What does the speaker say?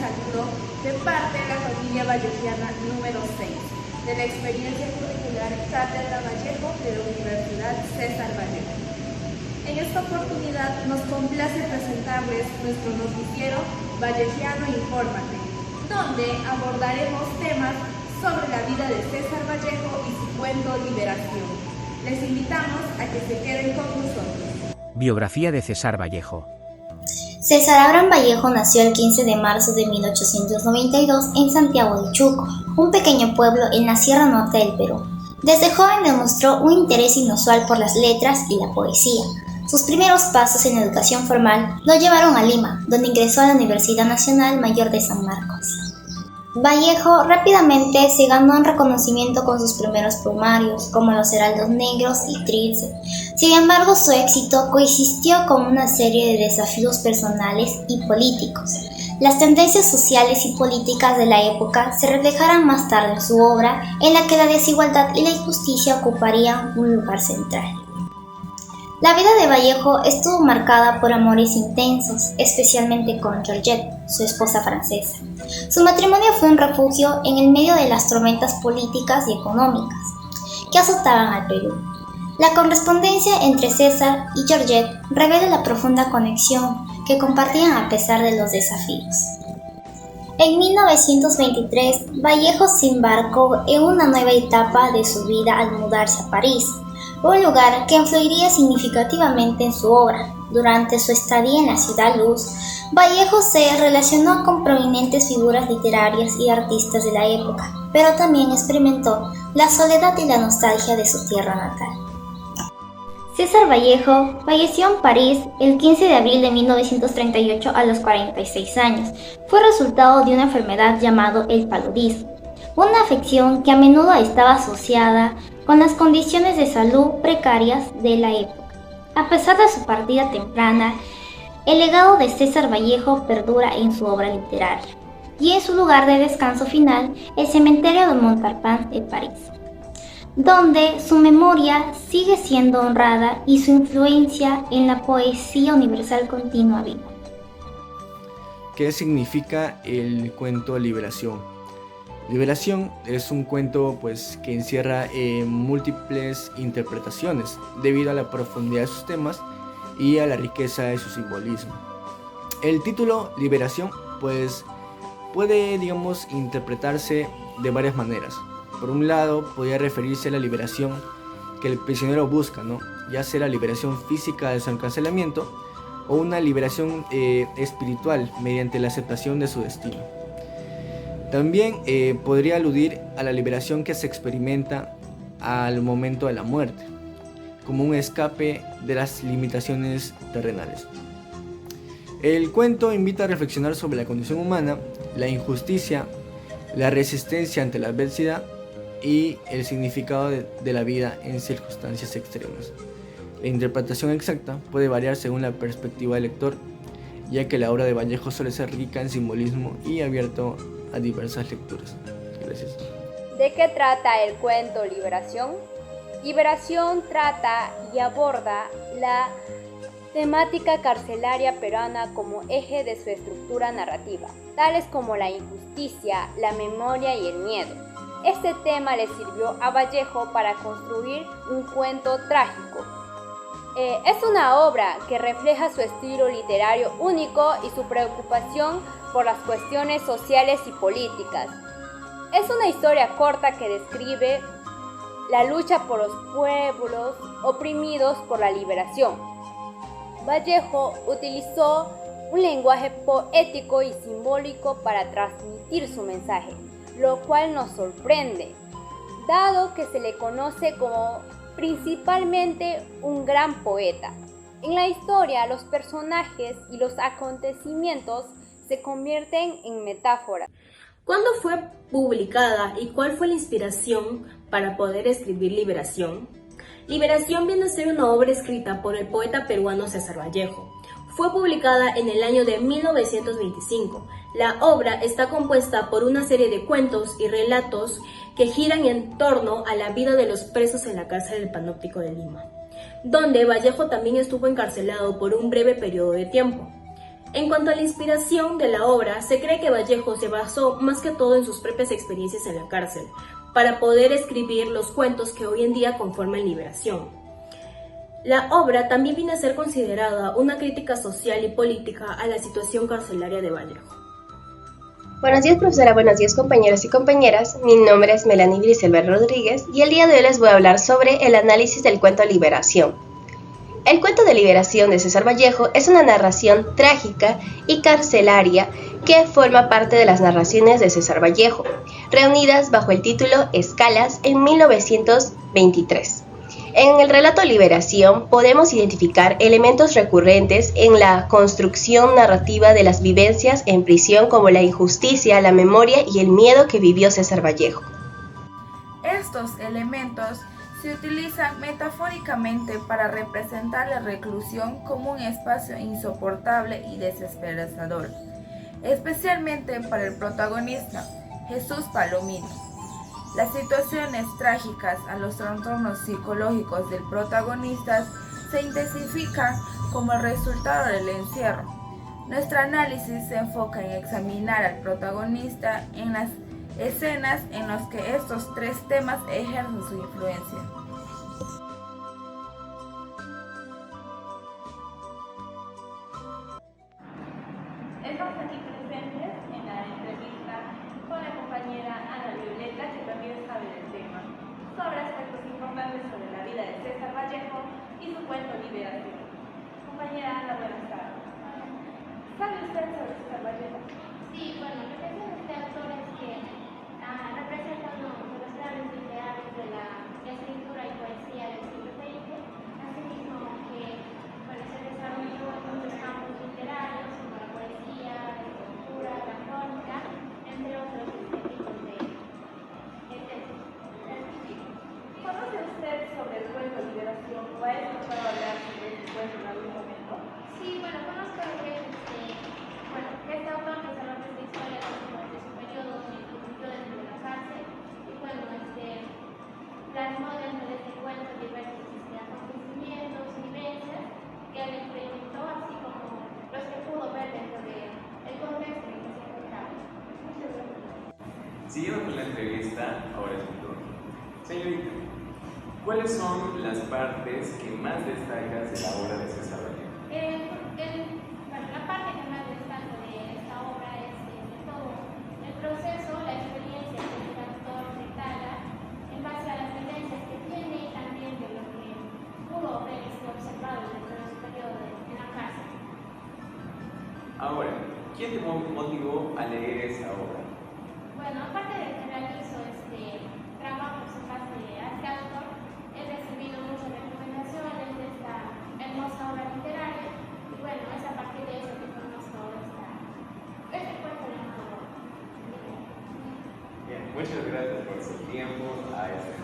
saludo de parte de la familia vallejiana número 6, de la experiencia curricular Cátedra Vallejo de la Universidad César Vallejo. En esta oportunidad nos complace presentarles nuestro noticiero Vallejiano Infórmate, donde abordaremos temas sobre la vida de César Vallejo y su cuento Liberación. Les invitamos a que se queden con nosotros. Biografía de César Vallejo. César Abraham Vallejo nació el 15 de marzo de 1892 en Santiago de Chuco, un pequeño pueblo en la Sierra Norte del Perú. Desde joven demostró un interés inusual por las letras y la poesía. Sus primeros pasos en educación formal lo llevaron a Lima, donde ingresó a la Universidad Nacional Mayor de San Marcos. Vallejo rápidamente se ganó un reconocimiento con sus primeros poemarios, como Los Heraldos Negros y Trilce. Sin embargo, su éxito coexistió con una serie de desafíos personales y políticos. Las tendencias sociales y políticas de la época se reflejarán más tarde en su obra, en la que la desigualdad y la injusticia ocuparían un lugar central. La vida de Vallejo estuvo marcada por amores intensos, especialmente con Georgette, su esposa francesa. Su matrimonio fue un refugio en el medio de las tormentas políticas y económicas que azotaban al Perú. La correspondencia entre César y Georgette revela la profunda conexión que compartían a pesar de los desafíos. En 1923, Vallejo se embarcó en una nueva etapa de su vida al mudarse a París, un lugar que influiría significativamente en su obra. Durante su estadía en la Ciudad Luz, Vallejo se relacionó con prominentes figuras literarias y artistas de la época, pero también experimentó la soledad y la nostalgia de su tierra natal. César Vallejo falleció en París el 15 de abril de 1938 a los 46 años. Fue resultado de una enfermedad llamada el paludismo, una afección que a menudo estaba asociada con las condiciones de salud precarias de la época. A pesar de su partida temprana, el legado de César Vallejo perdura en su obra literaria y en su lugar de descanso final, el cementerio de Montparnasse de París, donde su memoria sigue siendo honrada y su influencia en la poesía universal continúa viva. ¿Qué significa el cuento Liberación? Liberación es un cuento que encierra múltiples interpretaciones debido a la profundidad de sus temas y a la riqueza de su simbolismo. El título Liberación puede interpretarse de varias maneras. Por un lado, podría referirse a la liberación que el prisionero busca, ya sea la liberación física de su encarcelamiento o una liberación espiritual mediante la aceptación de su destino. También podría aludir a la liberación que se experimenta al momento de la muerte, como un escape de las limitaciones terrenales. El cuento invita a reflexionar sobre la condición humana, la injusticia, la resistencia ante la adversidad y el significado de la vida en circunstancias extremas. La interpretación exacta puede variar según la perspectiva del lector, ya que la obra de Vallejo suele ser rica en simbolismo y abierto a diversas lecturas. Gracias. ¿De qué trata el cuento Liberación? Liberación trata y aborda la temática carcelaria peruana como eje de su estructura narrativa, tales como la injusticia, la memoria y el miedo. Este tema le sirvió a Vallejo para construir un cuento trágico. Es una obra que refleja su estilo literario único y su preocupación por las cuestiones sociales y políticas. Es una historia corta que describe la lucha por los pueblos oprimidos por la liberación. Vallejo utilizó un lenguaje poético y simbólico para transmitir su mensaje, lo cual nos sorprende, dado que se le conoce como principalmente un gran poeta. En la historia, los personajes y los acontecimientos se convierten en metáforas. ¿Cuándo fue publicada y cuál fue la inspiración para poder escribir Liberación? Liberación viene a ser una obra escrita por el poeta peruano César Vallejo. Fue publicada en el año de 1925. La obra está compuesta por una serie de cuentos y relatos que giran en torno a la vida de los presos en la cárcel del Panóptico de Lima, donde Vallejo también estuvo encarcelado por un breve periodo de tiempo. En cuanto a la inspiración de la obra, se cree que Vallejo se basó más que todo en sus propias experiencias en la cárcel, para poder escribir los cuentos que hoy en día conforman Liberación. La obra también viene a ser considerada una crítica social y política a la situación carcelaria de Vallejo. Buenos días, profesora. Buenos días, compañeros y compañeras. Mi nombre es Melanie Briselber Rodríguez y el día de hoy les voy a hablar sobre el análisis del cuento Liberación. El cuento de Liberación de César Vallejo es una narración trágica y carcelaria que forma parte de las narraciones de César Vallejo, reunidas bajo el título Escalas en 1923. En el relato Liberación podemos identificar elementos recurrentes en la construcción narrativa de las vivencias en prisión, como la injusticia, la memoria y el miedo que vivió César Vallejo. Estos elementos se utilizan metafóricamente para representar la reclusión como un espacio insoportable y desesperanzador, especialmente para el protagonista, Jesús Palomino. Las situaciones trágicas a los trastornos psicológicos del protagonista se intensifican como el resultado del encierro. Nuestro análisis se enfoca en examinar al protagonista en las escenas en las que estos tres temas ejercen su influencia. Estamos aquí presentes en la entrevista con la compañera Ana Violeta, que también sabe del tema, sobre aspectos importantes sobre la vida de César Vallejo y su cuento Liberación. Compañera Ana, buenas tardes. ¿Sabe usted sobre César Vallejo? Sí, bueno, lo que dice este autor es que representa uno de los grandes ideales de la escritura y poesía del siglo XX, asimismo que se desarrolló en muchos campos literarios, como la poesía, la literatura, la crónica, entre otros tipos de textos. ¿Conoce usted sobre el cuento Liberación o ha escuchado hablar sobre este cuento en algún momento? Sí, bueno, conozco lo que es este autor que desarrolla esta historia de su periodo en el que vivió dentro de la cárcel y bueno, plasmó dentro de este cuento diversos acontecimientos, vivencias que él experimentó, así como los que pudo ver dentro del contexto en que se encontraba. Muchas gracias. Siguiendo con la entrevista, ahora es mi turno. Señorita, ¿cuáles son las partes que más destacas de la obra de César Vallejo? La parte que más destaco de esta obra es todo el proceso, la experiencia que el autor detalla en base a las vivencias que tiene y también de lo que pudo ver y observado dentro de su periodo en la cárcel. Ahora, ¿quién te motivó a leer esa obra? Bueno, aparte de que realizo trabajos en base a este autor, he recibido muchas recomendaciones de esta hermosa obra literaria y bueno, es a partir de eso que conozco este cuento llamado. Bien, muchas gracias por su tiempo a este